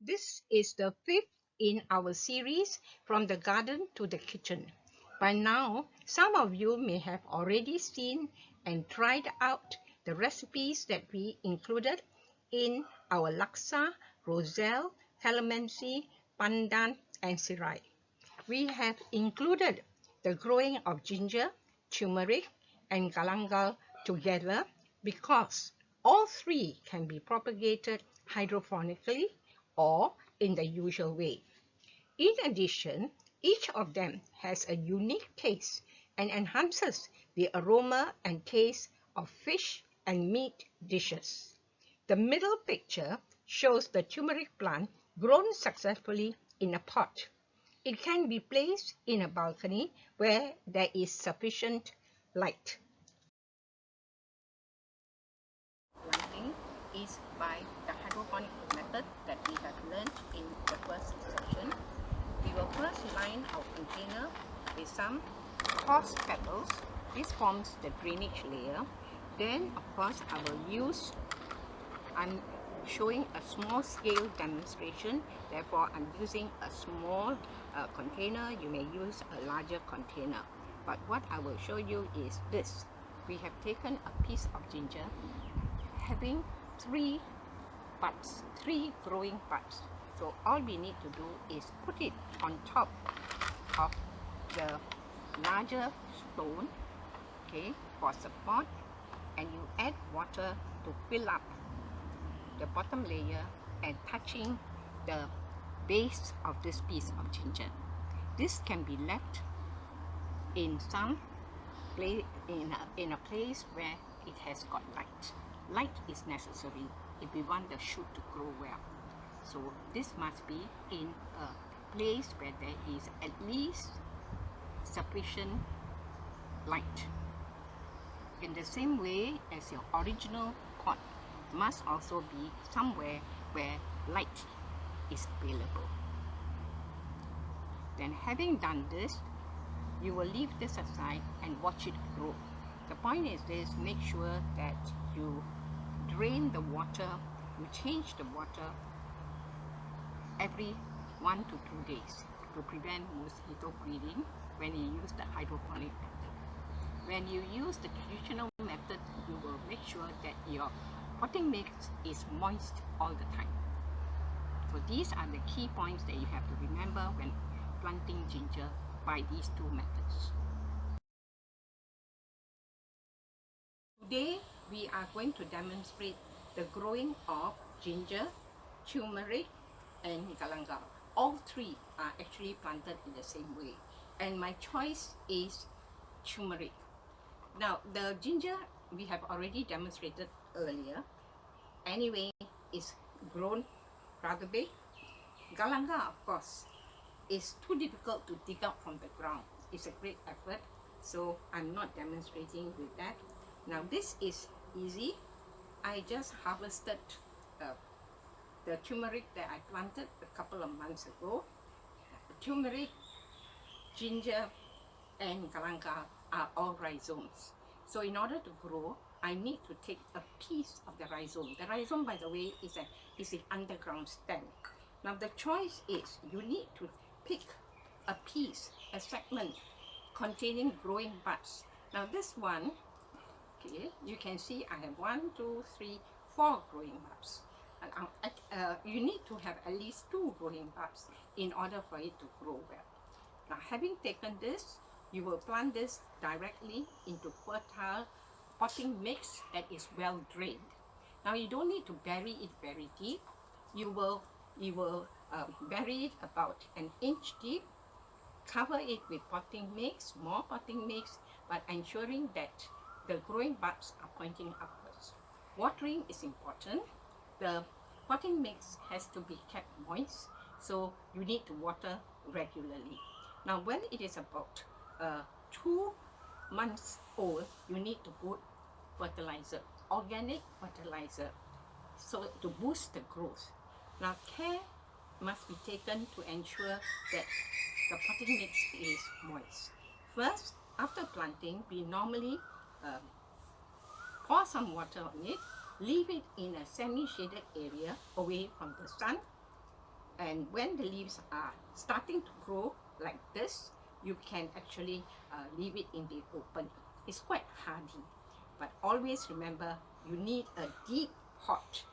This is the fifth in our series From the Garden to the Kitchen. By now, some of you may have already seen and tried out the recipes that we included in our laksa, roselle, calamansi, pandan, and sirai. We have included the growing of ginger, turmeric, and galangal together because all three can be propagated hydroponically or in the usual way. In addition, each of them has a unique taste and enhances the aroma and taste of fish and meat dishes. The middle picture shows the turmeric plant grown successfully in a pot. It can be placed in a balcony where there is sufficient light. Planting is by the hydroponic method that we have learned in the first section. We will first line our container with some coarse pebbles. This forms the drainage layer. Then, of course, I'm showing a small scale demonstration. Therefore, I'm using a small container. You may use a larger container. But what I will show you is this. We have taken a piece of ginger having three growing buds. So all we need to do is put it on top of the larger stone, okay, for support, and you add water to fill up the bottom layer and touching the base of this piece of ginger. This can be left in some place in a place where it has got light. Light is necessary if we want the shoot to grow well. So this must be in a place where there is at least sufficient light. In the same way as your original pot must also be somewhere where light is available. Then, having done this, you will leave this aside and watch it grow. The point is this: make sure that you drain the water, you change the water every 1 to 2 days to prevent mosquito breeding when you use the hydroponic method. When you use the traditional method, you will make sure that your potting mix is moist all the time. So these are the key points that you have to remember when planting ginger by these two methods. Today, we are going to demonstrate the growing of ginger, turmeric, and galangal. All three are actually planted in the same way, and my choice is turmeric. Now, the ginger we have already demonstrated earlier. Anyway, is grown rather big. Galangal, of course, is too difficult to dig out from the ground. It's a great effort, so I'm not demonstrating with that. Now this is easy. I just harvested the turmeric that I planted a couple of months ago. Turmeric, ginger, and galangal are all rhizomes. So in order to grow, I need to take a piece of the rhizome. The rhizome, by the way, is the underground stem. Now the choice is you need to pick a piece, a segment containing growing buds. Now this one, okay, you can see I have 1, 2, 3, 4 growing buds. And you need to have at least 2 growing buds in order for it to grow well. Now, having taken this, you will plant this directly into fertile potting mix that is well drained. Now, you don't need to bury it very deep. You will bury it about an inch deep. Cover it with potting mix, more potting mix, but ensuring that the growing buds are pointing upwards. Watering is important. The potting mix has to be kept moist, so you need to water regularly. Now, when it is about 2 months old, you need to put fertilizer, organic fertilizer, so to boost the growth. Now, care must be taken to ensure that the potting mix is moist. First, after planting, we normally pour some water on it, leave it in a semi-shaded area away from the sun, And when the leaves are starting to grow like this, you can actually leave it in the open. It's quite hardy, but always remember you need a deep pot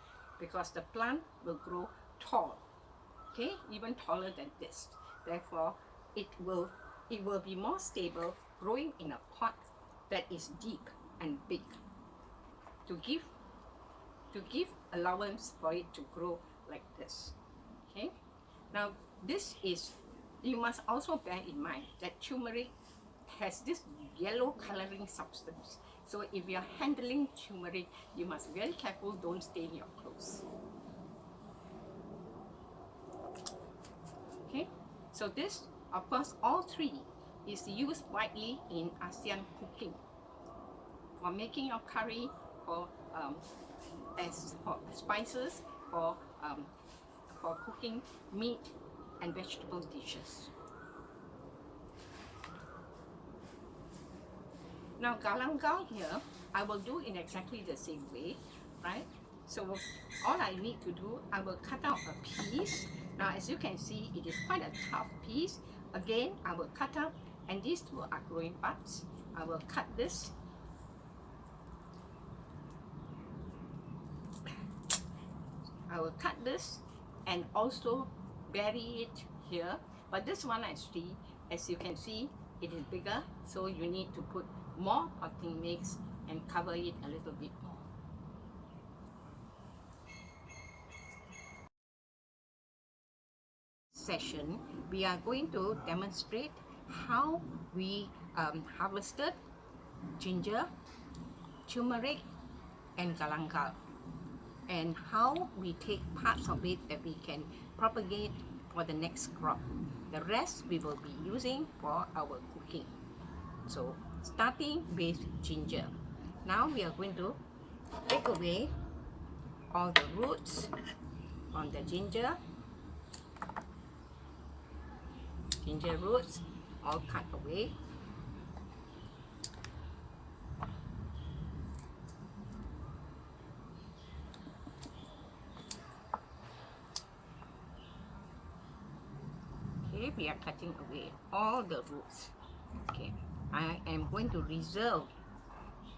because the plant will grow tall, okay, even taller than this. Therefore, it will be more stable growing in a pot that is deep and big to give allowance for it to grow like this. Okay, now this is, you must also bear in mind that turmeric has this yellow coloring substance. So if you are handling turmeric, you must be very careful, don't stain your clothes. Okay, so this, of course, all three is used widely in ASEAN cooking for making your curry, for for spices, for cooking meat and vegetable dishes. Now galangal here, I will do in exactly the same way, right? So all I need to do, I will cut out a piece. Now as you can see, it is quite a tough piece. Again, I will cut out, and these two are growing buds. I will cut this. I will cut this and also bury it here. But this one actually, as you can see, it is bigger, so you need to put more potting mix and cover it a little bit more. Session, we are going to demonstrate how we harvested ginger, turmeric and galangal, and how we take parts of it that we can propagate for the next crop. The rest we will be using for our cooking. So starting with ginger. Now we are going to take away all the roots on the ginger roots, all cut away. Okay, we are cutting away all the roots. Okay, I am going to reserve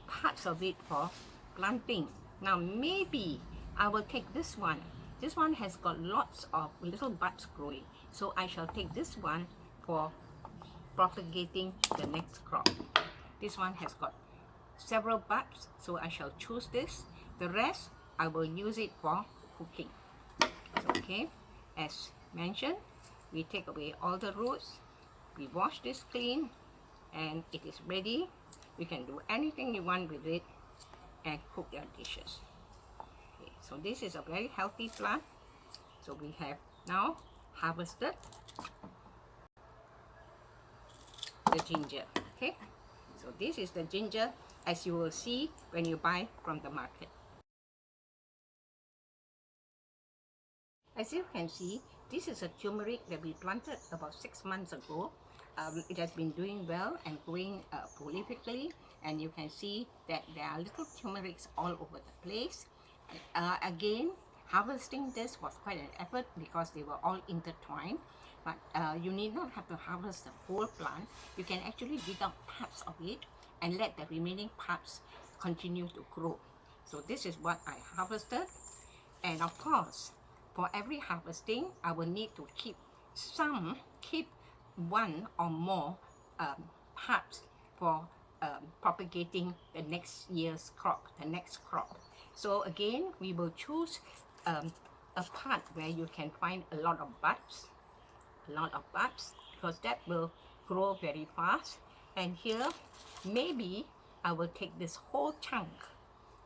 parts of it for planting. Now maybe I will take this one. This one has got lots of little buds growing, so I shall take this one for propagating the next crop. This one has got several buds, so I shall choose this. The rest I will use it for cooking. So, okay, as mentioned, we take away all the roots, we wash this clean, and it is ready. You can do anything you want with it and cook your dishes. Okay, so this is a very healthy plant. So we have now harvested the ginger. Okay, so this is the ginger as you will see when you buy from the market. As you can see, this is a turmeric that we planted about 6 months ago. It has been doing well and growing prolifically, and you can see that there are little turmerics all over the place. Again, harvesting this was quite an effort because they were all intertwined, but you need not have to harvest the whole plant. You can actually dig out parts of it and let the remaining parts continue to grow. So this is what I harvested, and of course, for every harvesting, I will need to keep one or more parts for propagating the next year's crop, the next crop. So again, we will choose a part where you can find a lot of buds, because that will grow very fast. And here, maybe I will take this whole chunk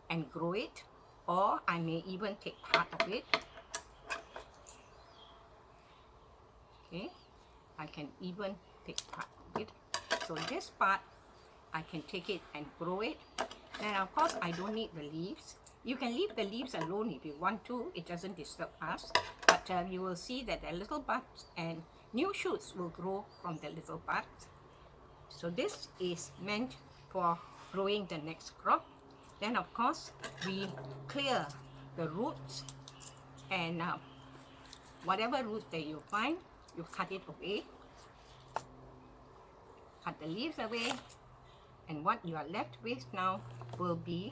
and grow it, or I may even take part of it. Okay, I can even take part of it. So this part, I can take it and grow it. And of course, I don't need the leaves. You can leave the leaves alone if you want to. It doesn't disturb us. But you will see that the little buds and new shoots will grow from the little buds. So this is meant for growing the next crop. Then of course, we clear the roots and Whatever roots that you find, you cut it away, cut the leaves away, and what you are left with now will be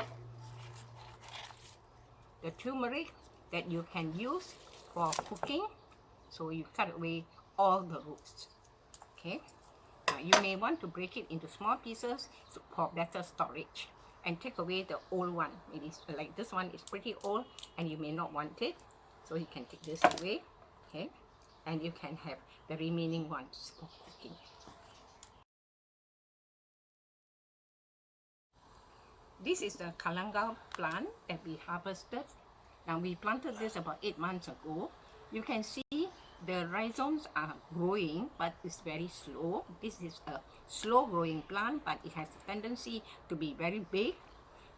the turmeric that you can use for cooking. So you cut away all the roots. Okay. Now you may want to break it into small pieces for better storage, and take away the old one. It is like this one is pretty old and you may not want it, so you can take this away. Okay, and you can have the remaining ones for cooking. This is the galangal plant that we harvested. Now we planted this about 8 months ago. You can see the rhizomes are growing, but it's very slow. This is a slow growing plant, but it has a tendency to be very big.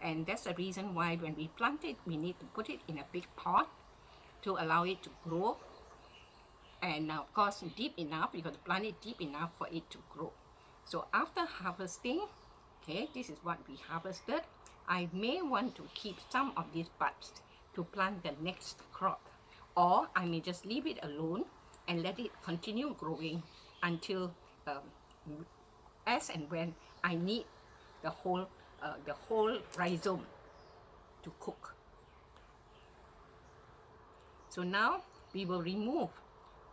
And that's the reason why when we plant it, we need to put it in a big pot to allow it to grow. And now, of course, deep enough, you got to plant it deep enough for it to grow. So after harvesting, okay, this is what we harvested. I may want to keep some of these buds to plant the next crop, or I may just leave it alone and let it continue growing until as and when I need the whole rhizome to cook. So now we will remove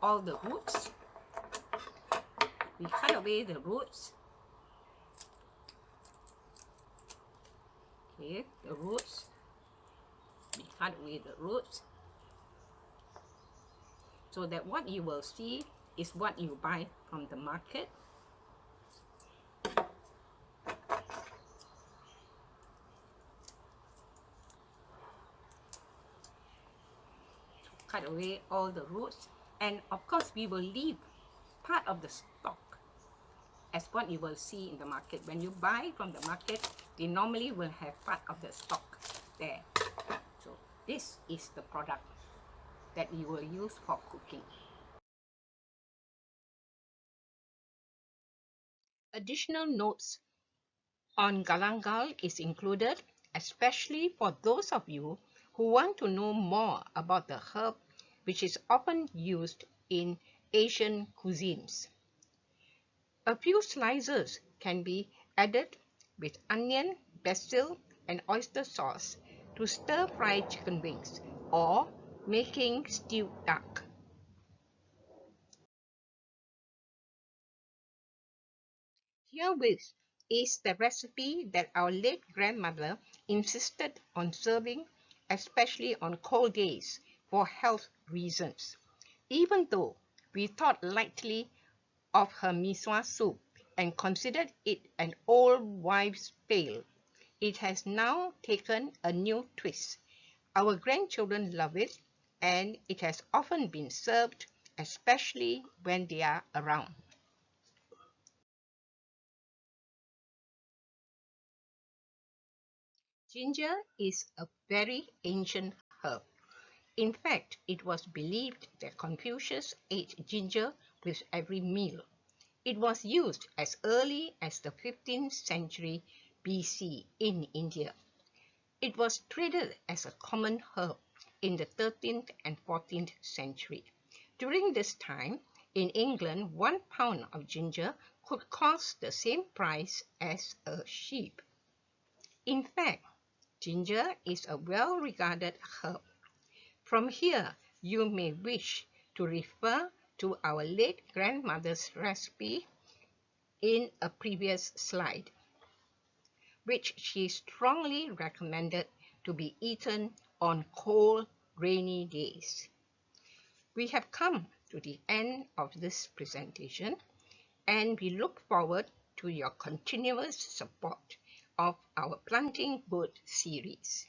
all the roots. We cut away the roots. Okay, the roots. We cut away the roots, so that what you will see is what you buy from the market. Cut away all the roots, and of course we will leave part of the stalk as what you will see in the market. When you buy from the market, they normally will have part of the stalk there. So this is the product that you will use for cooking. Additional notes on galangal is included, especially for those of you who want to know more about the herb, which is often used in Asian cuisines. A few slices can be added with onion, basil, and oyster sauce to stir-fry chicken wings or making stewed duck. Herewith is the recipe that our late grandmother insisted on serving, especially on cold days for health reasons. Even though we thought lightly of her miswa soup and considered it an old wives' tale, it has now taken a new twist. Our grandchildren love it, and it has often been served, especially when they are around. Ginger is a very ancient herb. In fact, it was believed that Confucius ate ginger with every meal. It was used as early as the 15th century BC in India. It was traded as a common herb in the 13th and 14th century. During this time, in England, 1 pound of ginger could cost the same price as a sheep. In fact, ginger is a well-regarded herb. From here, you may wish to refer to our late grandmother's recipe in a previous slide, which she strongly recommended to be eaten on cold, rainy days. We have come to the end of this presentation, and we look forward to your continuous support of our Planting Good series.